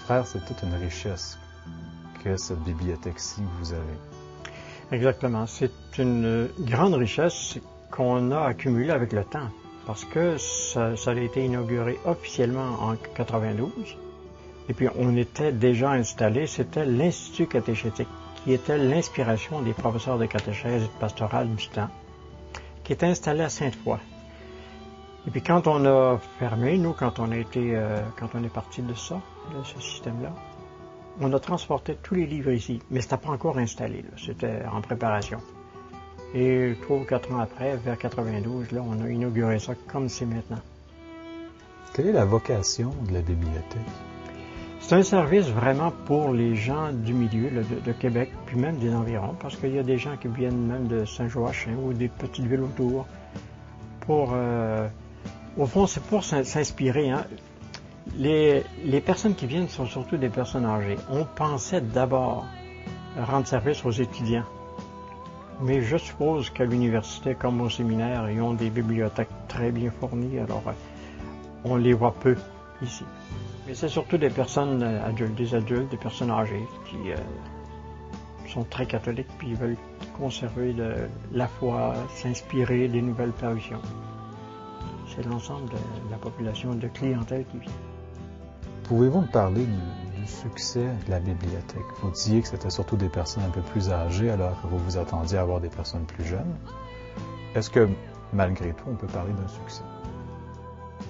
frères, c'est toute une richesse que cette bibliothèque-ci que vous avez. Exactement. C'est une grande richesse qu'on a accumulée avec le temps, parce que ça a été inauguré officiellement en 92. Et puis on était déjà installé, c'était l'Institut catéchétique, qui était l'inspiration des professeurs de catéchèse et de pastorale du temps, qui était installé à Sainte-Foy. Et puis quand on a fermé, nous, quand on est parti de ça, de ce système-là, on a transporté tous les livres ici, mais c'était pas encore installé, là. C'était en préparation. Et 3 ou 4 ans après, vers 92, là, on a inauguré ça comme c'est maintenant. Quelle est la vocation de la bibliothèque? C'est un service vraiment pour les gens du milieu là, de Québec, puis même des environs, parce qu'il y a des gens qui viennent même de Saint-Joachim ou des petites villes autour. Au fond, c'est pour s'inspirer. Hein. Les personnes qui viennent sont surtout des personnes âgées. On pensait d'abord rendre service aux étudiants. Mais je suppose qu'à l'université, comme au séminaire, ils ont des bibliothèques très bien fournies, alors on les voit peu ici. Mais c'est surtout des personnes adultes, des personnes âgées qui sont très catholiques puis veulent conserver la foi, s'inspirer des nouvelles parutions. C'est l'ensemble de la population de clientèle qui vient. Pouvez-vous me parler du succès de la bibliothèque? Vous disiez que c'était surtout des personnes un peu plus âgées alors que vous vous attendiez à avoir des personnes plus jeunes. Est-ce que, malgré tout, on peut parler d'un succès?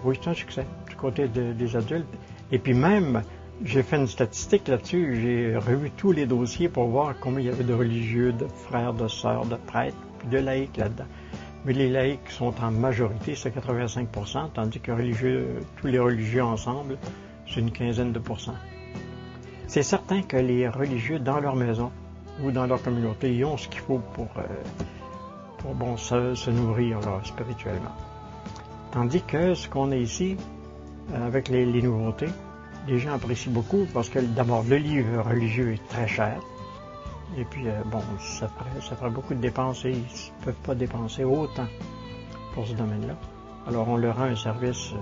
Oui, c'est un succès du côté des adultes. Et puis même, j'ai fait une statistique là-dessus, j'ai revu tous les dossiers pour voir combien il y avait de religieux, de frères, de sœurs, de prêtres, puis de laïcs là-dedans. Mais les laïcs sont en majorité, c'est 85%, tandis que tous les religieux ensemble, c'est une quinzaine de pourcents. C'est certain que les religieux, dans leur maison ou dans leur communauté, ils ont ce qu'il faut pour se nourrir là, spirituellement. Tandis que ce qu'on a ici, avec les nouveautés, les gens apprécient beaucoup parce que d'abord le livre religieux est très cher. Et puis, ça ferait beaucoup de dépenses et ils ne peuvent pas dépenser autant pour ce domaine-là. Alors, on leur rend un service.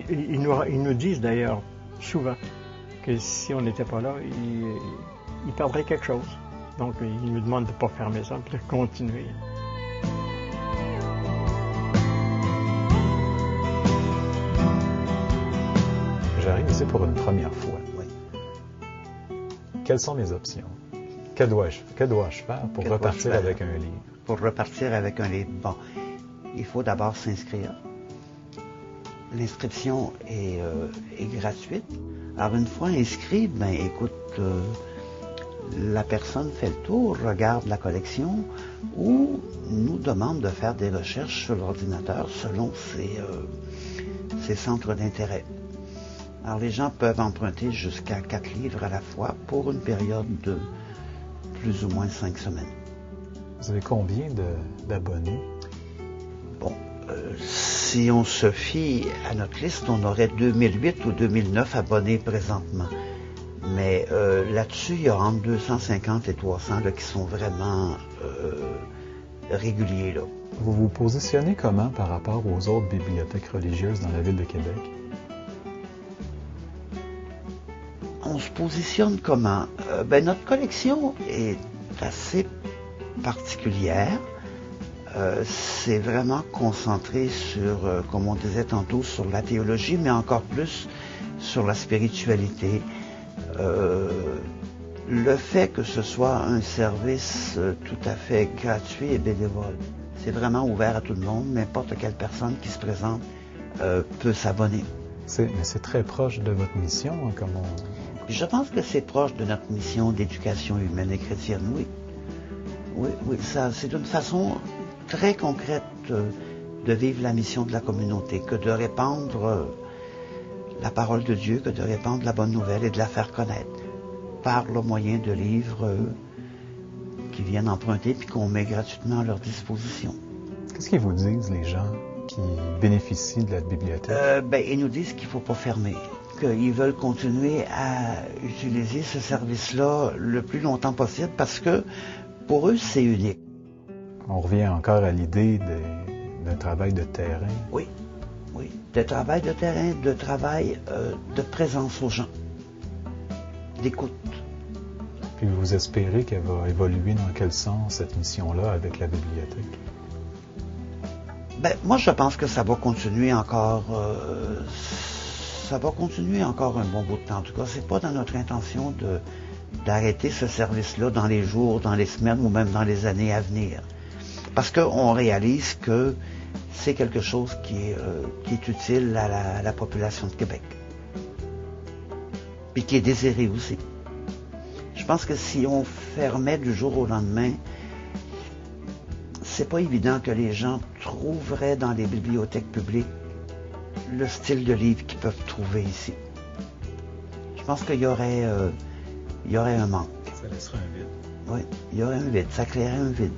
Ils nous disent d'ailleurs souvent que si on n'était pas là, ils perdraient quelque chose. Donc, ils nous demandent de ne pas fermer ça, puis de continuer. J'arrive ici pour une première fois. Oui. Quelles sont mes options? Que dois-je faire pour repartir avec un livre? Pour repartir avec un livre, bon, il faut d'abord s'inscrire. L'inscription est gratuite. Alors, une fois inscrit, la personne fait le tour, regarde la collection ou nous demande de faire des recherches sur l'ordinateur selon ses centres d'intérêt. Alors, les gens peuvent emprunter jusqu'à 4 livres à la fois pour une période de plus ou moins 5 semaines. Vous avez combien d'abonnés? Bon, si on se fie à notre liste, on aurait 2008 ou 2009 abonnés présentement. Mais là-dessus, il y a entre 250 et 300 là, qui sont vraiment réguliers. Là. Vous vous positionnez comment par rapport aux autres bibliothèques religieuses dans la ville de Québec? On se positionne comment? Notre collection est assez particulière. C'est vraiment concentré sur, comme on disait tantôt, sur la théologie, mais encore plus sur la spiritualité. Le fait que ce soit un service tout à fait gratuit et bénévole, c'est vraiment ouvert à tout le monde. N'importe quelle personne qui se présente peut s'abonner. Mais c'est très proche de votre mission, hein, comme on... Je pense que c'est proche de notre mission d'éducation humaine et chrétienne, oui. Oui, ça, c'est une façon très concrète de vivre la mission de la communauté, que de répandre la parole de Dieu, que de répandre la bonne nouvelle et de la faire connaître par le moyen de livres qui viennent emprunter puis qu'on met gratuitement à leur disposition. Qu'est-ce qu'ils vous disent, les gens qui bénéficient de la bibliothèque? Ils nous disent qu'il ne faut pas fermer, qu'ils veulent continuer à utiliser ce service-là le plus longtemps possible parce que pour eux, c'est unique. On revient encore à l'idée d'un travail de terrain. Oui, Oui, de travail de terrain, de travail de présence aux gens, d'écoute. Puis vous espérez qu'elle va évoluer dans quel sens, cette mission-là, avec la bibliothèque? Ben, moi, je pense que ça va continuer encore un bon bout de temps. En tout cas, c'est pas dans notre intention d'arrêter ce service-là dans les jours, dans les semaines ou même dans les années à venir. Parce qu'on réalise que c'est quelque chose qui est utile à la population de Québec. Puis qui est désiré aussi. Je pense que si on fermait du jour au lendemain, c'est pas évident que les gens trouveraient dans les bibliothèques publiques le style de livre qu'ils peuvent trouver ici. Je pense qu'il y aurait un manque. Ça laisserait un vide. Oui, il y aurait un vide, ça créerait un vide.